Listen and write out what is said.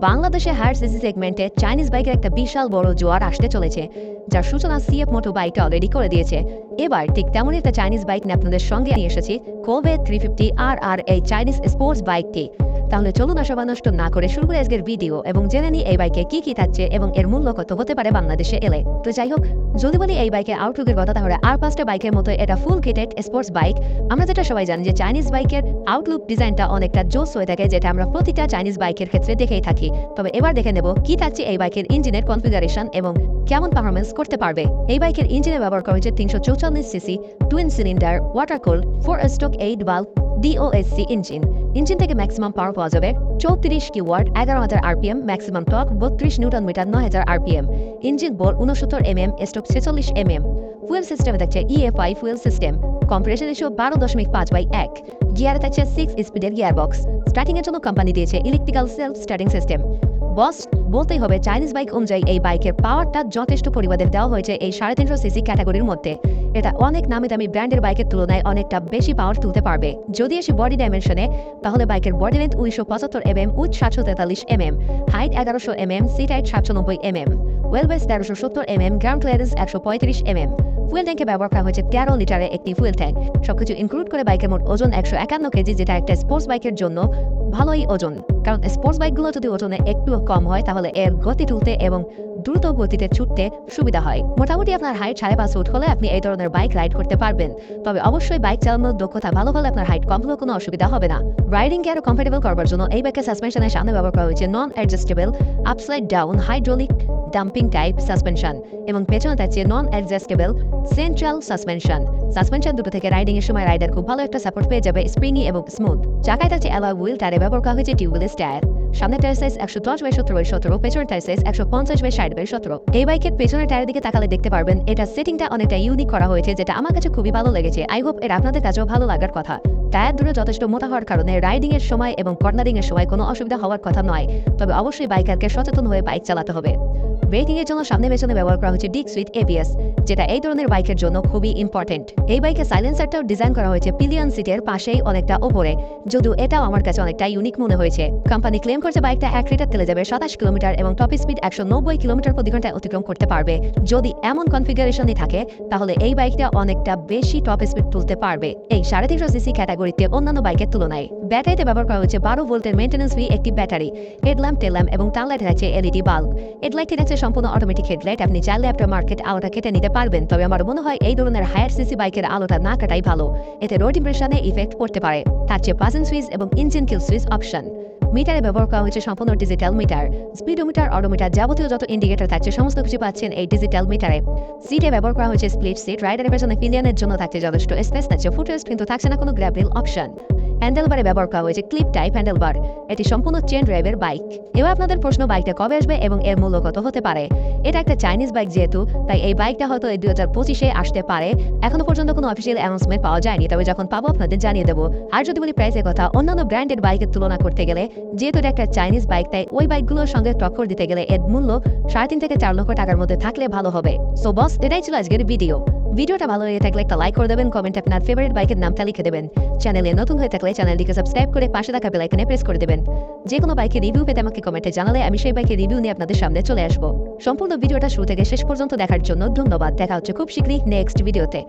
বাংলাদেশে higher CC সেগমেন্টে Chinese বাইকের একটা বিশাল বড় জোয়ার আসতে চলেছে, যার সূচনা সিএফ মোটো বাইকটা অলরেডি করে দিয়েছে। এবার ঠিক তেমনই একটা চাইনিজ বাইক নিয়ে আপনাদের সঙ্গে নিয়ে এসেছি, কোবে 350 আর এই চাইনিজ স্পোর্টস বাইকটি। তাহলে চলুন আশা নষ্ট না করে শুরু করে আজকের ভিডিও এবং জেনে নিই এই বাইকে কি কি থাকছে এবং এর মূল্য কত হতে পারে বাংলাদেশে এলে। তো যাই হোক, যদি বলি এই বাইকের আউটলুকের কথা, তাহলে আর 5টা বাইকের মতো এটা ফুল কিটেড স্পোর্টস বাইক। আমরা যেটা সবাই জানি যে চাইনিজ বাইকের আউটলুক ডিজাইনটা অনেকটা জোস হয়ে থাকে, যেটা আমরা প্রতিটা চাইনিজ বাইকের ক্ষেত্রে দেখেই থাকি। তবে এবার দেখে নেব কি থাকছে এই বাইকের ইঞ্জিনের কনফিগারেশন এবং কেমন পারফরমেন্স করতে পারবে। এই বাইকের ইঞ্জিনে ব্যবহার করা হয়েছে 344 CC twin cylinder water cooled 4 stroke 8 valve DOSC engine থেকে ম্যাক্সিমাম পাওয়ার পাওয়া যাবে 34 kilowatt 11,000 RPM, maximum torque 32 newton metre 9,000 RPM. Engine bore 69 stroke 46 fuel সিস্টেমে থাকছে EFI fuel system, compression ratio 12.5/1, গিয়ারে থাকছে 6 স্পিডের গিয়ার বক্স। স্টার্টিং এর জন্য কোম্পানি দিয়েছে ইলেকট্রিক্যাল সেলফ স্টার্টিং সিস্টেম। বস বলতেই হবে চাইনিজ বাইক অনুযায়ী এই বাইকের পাওয়ারটা যথেষ্ট পরিমাণে দেওয়া হয়েছে এই 350 সিসি ক্যাটাগরির মধ্যে। এটা অনেক নামি দামি ব্র্যান্ডের বাইকের তুলনায় অনেকটা বেশি পাওয়ার তুলতে পারবে। যদি আসি বডি ডাইমেনশনে, তাহলে বাইকের body length 1975 width 743 height 1100 seat height 790 wheel base 1370 ground clearance 135 fuel ট্যাঙ্কে ব্যবহার করা হয়েছে 13 লিটারের একটি ফুয়েল ট্যাঙ্ক। সবকিছু ইনক্লুড করে বাইকের মোট ওজন 151 কেজি, যেটা একটা স্পোর্টস বাইকের জন্য ভালোই ওজন। কারণ স্পোর্টস বাইকগুলো যদি ওজনে একটু কম হয়, তাহলে এর গতি তুলতে এবং দ্রুত গতিতে ছুটতে সুবিধা হয়। মোটামুটি আপনার হাইট 5.5 ফুট হলে আপনি এই ধরনের বাইক রাইড করতে পারবেন। তবে অবশ্যই বাইক চালানোর দক্ষতা ভালো হলে আপনার হাইট কম হলেও কোনো অসুবিধা হবে না। রাইডিং কে আরো কমফোর্টেবল করবার জন্য এই বাইকের সাসপেনশনের সামনে ব্যবহার করা হয়েছে non adjustable upside down hydraulic damping type suspension এবং পেছনে থাকছে নন অ্যাডজাস্টেবল সেন্ট্রাল সাসপেনশন দুটো থেকে রাইডিং এর সময় রাইডার খুব ভালো একটা সাপোর্ট পেয়ে যাবে, স্প্রিংই এবং স্মুথ। চাকায় থাকছে অ্যালয় হুইল, টায়ারে ব্যবহার করা হয়েছে টিউবলেস টায়ার। সামনের টায়ার সাইজ 110/17/17, পেছনের টায়ার সাইজ 150/60/17। এই বাইকের পেছনের টায়ারের দিকে তাকালে দেখতে পারবেন এটা সেটিংটা অনেকটা ইউনিক করা হয়েছে, যেটা আমার কাছে খুবই ভালো লেগেছে। আই হোপ এর আপনাদের কাছেও ভালো লাগার কথা। টায়ার দুটো যথেষ্ট মোটা হওয়ার কারণে রাইডিং এর সময় এবং কর্নারিং এর সময় কোনো অসুবিধা হওয়ার কথা নয়। তবে অবশ্যই বাইকারকে সচেতন হয়ে বাইক চালাতে হবে। ব্রেকিং এর জন্য সামনে পেছনে ব্যবহার করা হয়েছে ডিস্ক উইথ ABS, যেটা এই ধরনের বাইকের জন্য খুবই ইম্পর্টেন্ট। এই বাইকের সাইলেন্সারটাও ডিজাইন করা হয়েছে পিলিয়ন সিটের পাশেই অনেকটা ওপরে, যদিও এটাও আমার কাছে অনেকটা ইউনিক মনে হয়েছে। কোম্পানি ক্লেম করছে বাইকটা 1 লিটার তেলে যাবে 27 কিলোমিটার এবং টপ স্পিড 190 কিলোমিটার প্রতি ঘন্টায় অতিক্রম করতে পারবে। যদি এমন কনফিগারেশনই থাকে, তাহলে এই বাইকটা অনেকটা বেশি টপ স্পিড তুলতে পারবে এই 350 সিসি ক্যাটাগরিতে অন্যান্য বাইকের তুলনায়। ব্যাটারিতে ব্যবহার করা হয়েছে 12 ভোল্টের মেইনটেন্যান্স ফ্রি একটি ব্যাটারি। হেডল্যাম্প, টেলল্যাম্প এবং টার্নলাইট থাকছে LED বাল্ব। হেডলাইটটি থাকছে সম্পূর্ণ অটোমেটিক হেডলাইট। আপনি চাইলে আফটার মার্কেট আলোটা কেটে নিতে পারবেন, তবে আমার মনে হয় এই ধরনের হায়ার সিসি বাইকের আলোটা না কাটাই ভালো, এতে রোড ইমপ্রেশনে ইফেক্ট পড়তে পারে। থাকছে পাসেন সুইচ এবং ইঞ্জিন কিল সুইচ অপশন। মিটারে ব্যবহার করা হয়েছে সম্পূর্ণ ডিজিটাল মিটার। স্পিডোমিটার, অডোমিটার, যাবতীয় যত ইন্ডিকেটর থাকছে সমস্ত কিছু পাচ্ছেন এই ডিজিটাল মিটারে। সিটে ব্যবহার করা হয়েছে স্প্লিট সিট। রাইডারের পেছনে পিলিয়নের জন্য থাকছে যথেষ্ট স্পেস, থাকছে ফুটরেস্ট, কিন্তু থাকছে না কোনো গ্র্যাবেল অপশন। হ্যান্ডেলবারে ব্যবহার করা হয়েছে ক্লিপ টাইপ হ্যান্ডেলবার। এটি সম্পূর্ণ চেন ড্রাইভের বাইক। এবার আপনাদের প্রশ্ন, বাইকটা কবে আসবে এবং এর মূল্য কত হতে পারে? এটা একটা চাইনিজ বাইক যেহেতু, তাই এই বাইকটা হয়তো 2025-এ আসতে পারে। এখনো পর্যন্ত কোনো অফিসিয়াল অ্যানাউন্সমেন্ট পাওয়া যায়নি, তবে যখন পাবো আপনাদের জানিয়ে দেবো। আর যদি বলি প্রাইসের কথা, অন্যান্য ব্র্যান্ডের বাইকের তুলনা করতে গেলে, যেহেতু এটা একটা চাইনিজ বাইক, তাই ওই বাইকগুলোর সঙ্গে টক্কর দিতে গেলে এর মূল্য 3.5 থেকে 4 লক্ষ টাকার মধ্যে থাকলে ভালো হবে। সো বস, এটাই ছিল আজকের ভিডিওটা ভালো লেগে থাকলে একটা লাইক করে দেবেন, কমেন্টে আপনার ফেভারিট বাইকের নামটা লিখে দেবেন। চ্যানেলে নতুন হয়ে থাকলে চ্যানেলটিকে সাবস্ক্রাইব করে পাশে থাকা বেল আইকনে প্রেস করে দেবেন। যে কোনো বাইকের রিভিউ পেতে আমাকে কমেন্টে জানালে আমি সেই বাইকের রিভিউ নিয়ে আপনাদের সামনে চলে আসবো। সম্পূর্ণ ভিডিওটা শুরু থেকে শেষ পর্যন্ত দেখার জন্য ধন্যবাদ। দেখা হচ্ছে খুব শীঘ্রই নেক্সট ভিডিওতে।